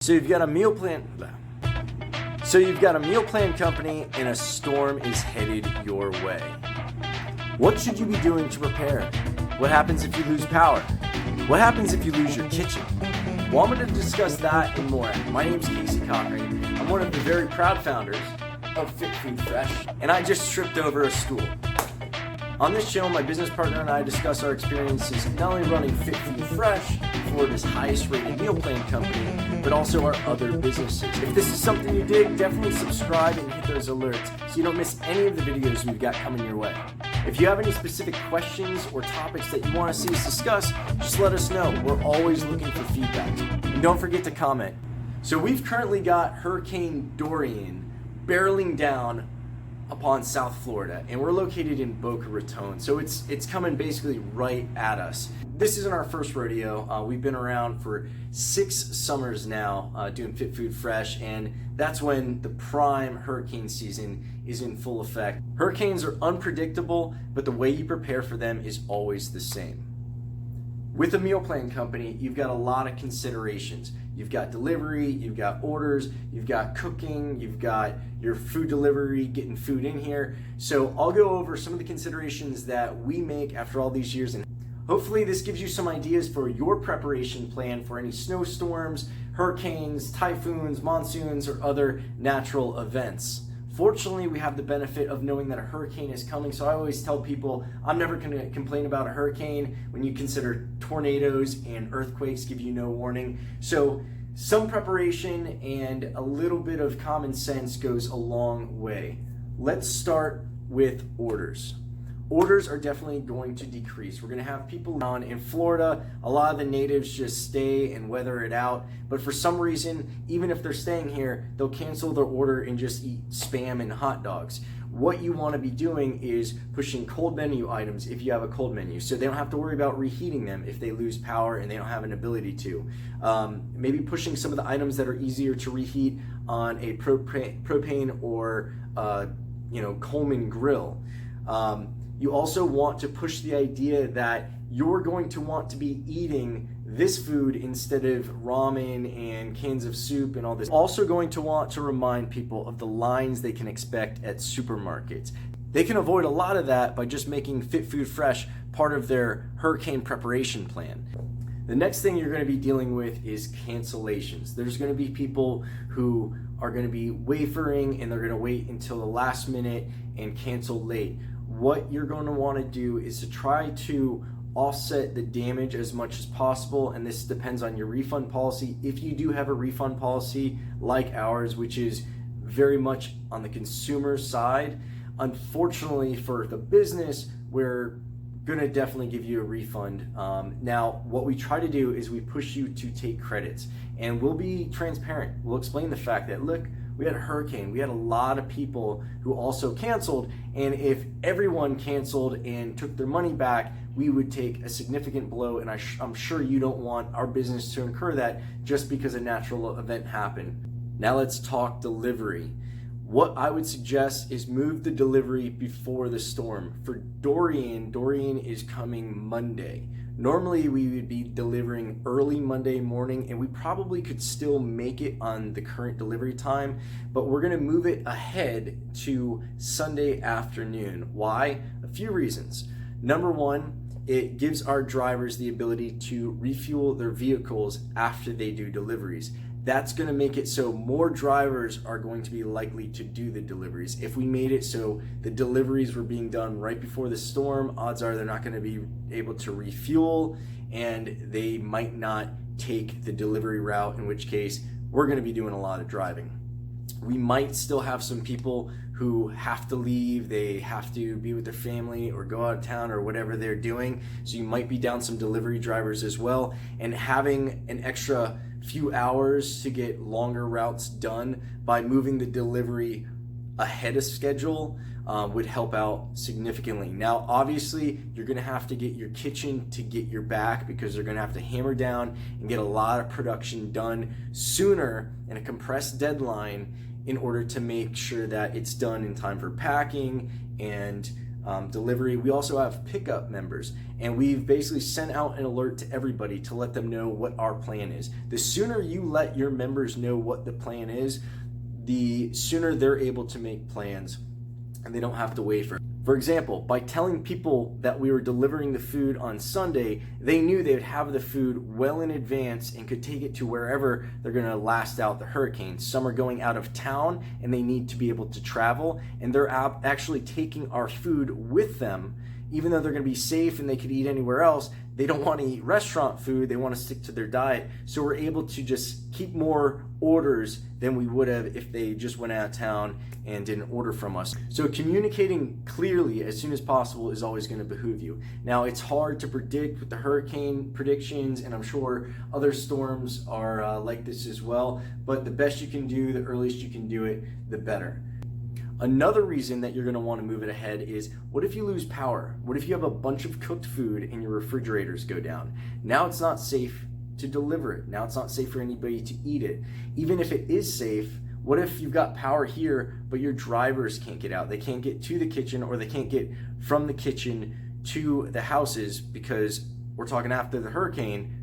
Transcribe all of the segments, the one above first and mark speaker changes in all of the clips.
Speaker 1: So you've got a meal plan. So you've got a meal plan company and a storm is headed your way. What should you be doing to prepare? What happens if you lose power? What happens if you lose your kitchen? Well, I'm going to discuss that and more. My name's Casey Catering. I'm one of the very proud founders of Fit Food Fresh, and I just tripped over a stool. On this show, my business partner and I discuss our experiences not only running Fit Food Fresh, Florida's highest rated meal plan company, but also our other businesses. If this is something you dig, definitely subscribe and hit those alerts so you don't miss any of the videos we've got coming your way. If you have any specific questions or topics that you want to see us discuss, just let us know. We're always looking for feedback. And don't forget to comment. So we've currently got Hurricane Dorian barreling down upon South Florida, and we're located in Boca Raton, so it's coming basically right at us. This isn't our first rodeo. We've been around for 6 summers now doing Fit Food Fresh, and that's when the prime hurricane season is in full effect. Hurricanes are unpredictable, but the way you prepare for them is always the same. With a meal plan company, you've got a lot of considerations. You've got delivery, you've got orders, you've got cooking, you've got your food delivery, getting food in here. So I'll go over some of the considerations that we make after all these years, and hopefully this gives you some ideas for your preparation plan for any snowstorms, hurricanes, typhoons, monsoons, or other natural events. Fortunately, we have the benefit of knowing that a hurricane is coming, so I always tell people I'm never going to complain about a hurricane when you consider tornadoes and earthquakes give you no warning. So some preparation and a little bit of common sense goes a long way. Let's start with orders. Orders are definitely going to decrease. We're going to have people on in Florida. A lot of the natives just stay and weather it out. But for some reason, even if they're staying here, they'll cancel their order and just eat Spam and hot dogs. What you want to be doing is pushing cold menu items if you have a cold menu, so they don't have to worry about reheating them if they lose power and they don't have an ability to. Maybe pushing some of the items that are easier to reheat on a propane or Coleman grill. You also want to push the idea that you're going to want to be eating this food instead of ramen and cans of soup and all this. Also going to want to remind people of the lines they can expect at supermarkets. They can avoid a lot of that by just making Fit Food Fresh part of their hurricane preparation plan. The next thing you're going to be dealing with is cancellations. There's going to be people who are going to be wafering and they're going to wait until the last minute and cancel late. What you're going to want to do is to try to offset the damage as much as possible, and this depends on your refund policy. If you do have a refund policy like ours, which is very much on the consumer side, unfortunately for the business, we're going to definitely give you a refund. Now, what we try to do is we push you to take credits, and we'll be transparent. We'll explain the fact that, look, we had a hurricane. We had a lot of people who also canceled, and if everyone canceled and took their money back, we would take a significant blow, and I'm sure you don't want our business to incur that just because a natural event happened. Now let's talk delivery. What I would suggest is move the delivery before the storm. For Dorian is coming Monday. Normally we would be delivering early Monday morning, and we probably could still make it on the current delivery time, but we're gonna move it ahead to Sunday afternoon. Why? A few reasons. Number one, it gives our drivers the ability to refuel their vehicles after they do deliveries. That's going to make it so more drivers are going to be likely to do the deliveries. If we made it so the deliveries were being done right before the storm, odds are they're not going to be able to refuel, and they might not take the delivery route, in which case we're going to be doing a lot of driving. We might still have some people who have to leave, they have to be with their family or go out of town or whatever they're doing, so you might be down some delivery drivers as well, and having an extra few hours to get longer routes done by moving the delivery ahead of schedule would help out significantly. Now, obviously, you're gonna have to get your kitchen to get your back, because they're gonna have to hammer down and get a lot of production done sooner in a compressed deadline in order to make sure that it's done in time for packing and delivery. We also have pickup members, and we've basically sent out an alert to everybody to let them know what our plan is. The sooner you let your members know what the plan is, the sooner they're able to make plans and they don't have to wait for example, by telling people that we were delivering the food on Sunday, they knew they would have the food well in advance and could take it to wherever they're going to last out the hurricane. Some are going out of town and they need to be able to travel, and they're actually taking our food with them. Even though they're going to be safe and they could eat anywhere else, they don't want to eat restaurant food. They want to stick to their diet. So we're able to just keep more orders than we would have if they just went out of town and didn't order from us. So communicating clearly as soon as possible is always going to behoove you. Now, it's hard to predict with the hurricane predictions, and I'm sure other storms are like this as well, but the best you can do, the earliest you can do it, the better. Another reason that you're going to want to move it ahead is, what if you lose power? What if you have a bunch of cooked food and your refrigerators go down? Now it's not safe to deliver it. Now it's not safe for anybody to eat it. Even if it is safe, what if you've got power here, but your drivers can't get out? They can't get to the kitchen, or they can't get from the kitchen to the houses because we're talking after the hurricane.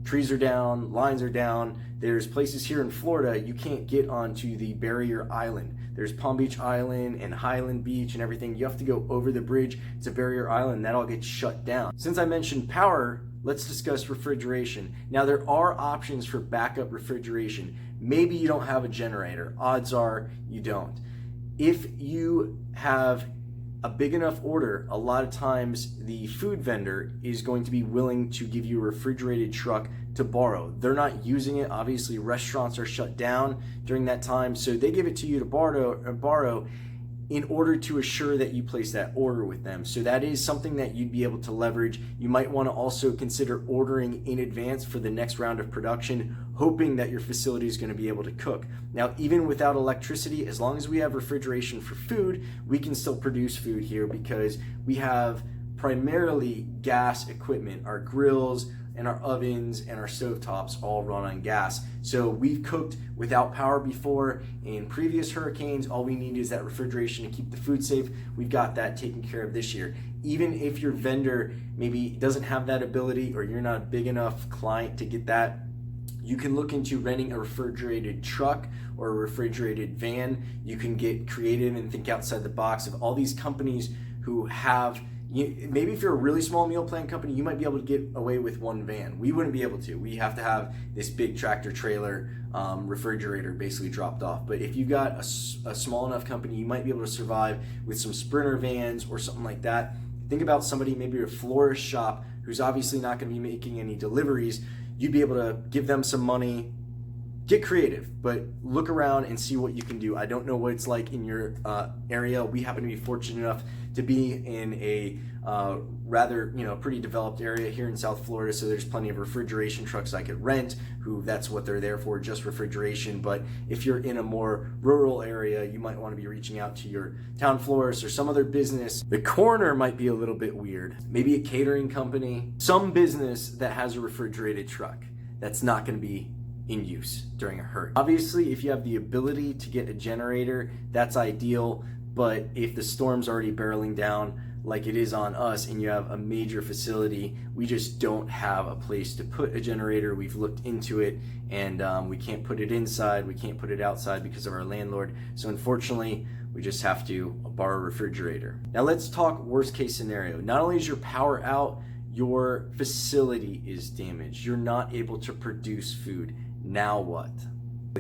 Speaker 1: Trees are down, lines are down. There's places here in Florida you can't get onto the barrier island. There's Palm Beach Island and Highland Beach and everything. You have to go over the bridge. It's a barrier island. That all gets shut down. Since I mentioned power, let's discuss refrigeration. Now, there are options for backup refrigeration. Maybe you don't have a generator. Odds are you don't. If you have a big enough order, a lot of times the food vendor is going to be willing to give you a refrigerated truck to borrow. They're not using it. Obviously, restaurants are shut down during that time, so they give it to you to borrow in order to assure that you place that order with them. So that is something that you'd be able to leverage. You might want to also consider ordering in advance for the next round of production, hoping that your facility is going to be able to cook. Now, even without electricity, as long as we have refrigeration for food, we can still produce food here because we have primarily gas equipment. Our grills and our ovens and our stovetops all run on gas. So we've cooked without power before in previous hurricanes. All we need is that refrigeration to keep the food safe. We've got that taken care of this year. Even if your vendor maybe doesn't have that ability, or you're not a big enough client to get that, you can look into renting a refrigerated truck or a refrigerated van. You can get creative and think outside the box of all these companies who have, maybe if you're a really small meal plan company, you might be able to get away with one van. We wouldn't be able to. We have to have this big tractor trailer refrigerator basically dropped off. But if you've got a small enough company, you might be able to survive with some Sprinter vans or something like that. Think about somebody, maybe a florist shop, who's obviously not going to be making any deliveries. You'd be able to give them some money. Get creative, but look around and see what you can do. I don't know what it's like in your area. We happen to be fortunate enough to be in a rather, pretty developed area here in South Florida, so there's plenty of refrigeration trucks I could rent, that's what they're there for, just refrigeration. But if you're in a more rural area, you might want to be reaching out to your town florist or some other business. The corner might be a little bit weird. Maybe a catering company, some business that has a refrigerated truck that's not going to be in use during a hurricane. Obviously, if you have the ability to get a generator, that's ideal. But if the storm's already barreling down like it is on us and you have a major facility, we just don't have a place to put a generator. We've looked into it, and we can't put it inside, we can't put it outside because of our landlord. So unfortunately, we just have to borrow a refrigerator. Now let's talk worst case scenario. Not only is your power out, your facility is damaged. You're not able to produce food. Now what?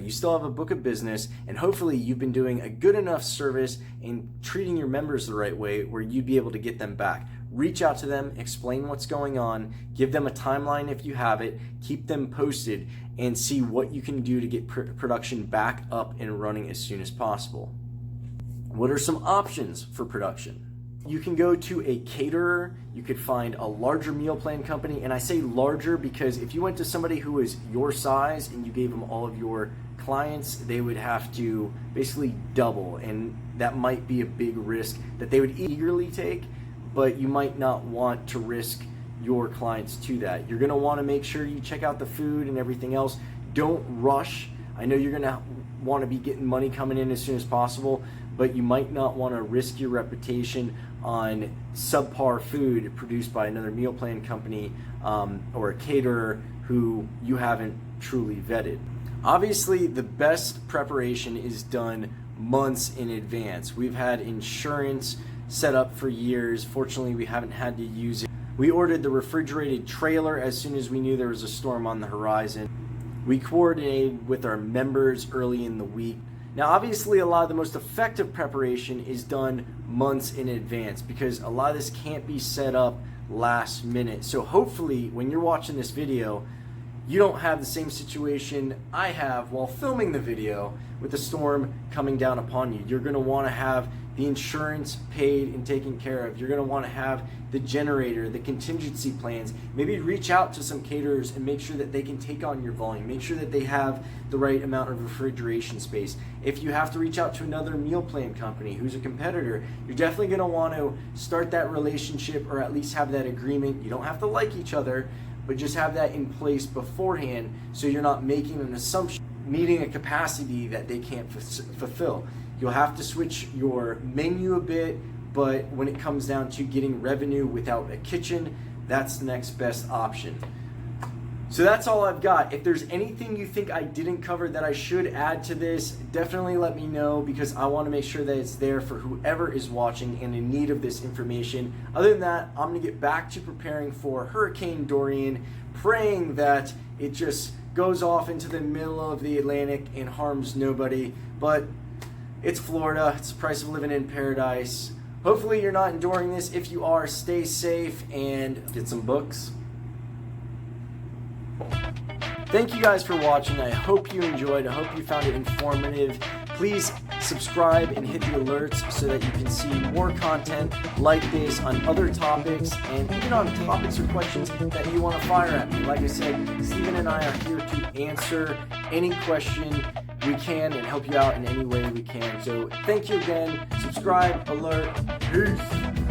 Speaker 1: You still have a book of business, and hopefully you've been doing a good enough service and treating your members the right way where you'd be able to get them back. Reach out to them, explain what's going on, give them a timeline if you have it, keep them posted, and see what you can do to get production back up and running as soon as possible. What are some options for production? You can go to a caterer, you could find a larger meal plan company, and I say larger because if you went to somebody who is your size and you gave them all of your clients, they would have to basically double, and that might be a big risk that they would eagerly take, but you might not want to risk your clients to that. You're going to want to make sure you check out the food and everything else. Don't rush. I know you're gonna want to be getting money coming in as soon as possible, but you might not want to risk your reputation on subpar food produced by another meal plan company or a caterer who you haven't truly vetted. Obviously, the best preparation is done months in advance. We've had insurance set up for years. Fortunately, we haven't had to use it. We ordered the refrigerated trailer as soon as we knew there was a storm on the horizon. We coordinated with our members early in the week. Now, obviously, a lot of the most effective preparation is done months in advance because a lot of this can't be set up last minute. So hopefully, when you're watching this video, you don't have the same situation I have while filming the video with the storm coming down upon you. You're gonna wanna have the insurance paid and taken care of. You're gonna wanna have the generator, the contingency plans. Maybe reach out to some caterers and make sure that they can take on your volume. Make sure that they have the right amount of refrigeration space. If you have to reach out to another meal plan company who's a competitor, you're definitely gonna wanna start that relationship or at least have that agreement. You don't have to like each other, but just have that in place beforehand so you're not making an assumption, meeting a capacity that they can't fulfill. You'll have to switch your menu a bit, but when it comes down to getting revenue without a kitchen, that's the next best option. So that's all I've got. If there's anything you think I didn't cover that I should add to this, definitely let me know because I want to make sure that it's there for whoever is watching and in need of this information. Other than that, I'm going to get back to preparing for Hurricane Dorian, praying that it just goes off into the middle of the Atlantic and harms nobody. But it's Florida. It's the price of living in paradise. Hopefully you're not enduring this. If you are, stay safe and get some books. Thank you guys for watching. I hope you enjoyed. I hope you found it informative. Please subscribe and hit the alerts so that you can see more content like this on other topics and even on topics or questions that you want to fire at me. Like I said, Steven and I are here to answer any question we can and help you out in any way we can. So thank you again. Subscribe, alert, peace.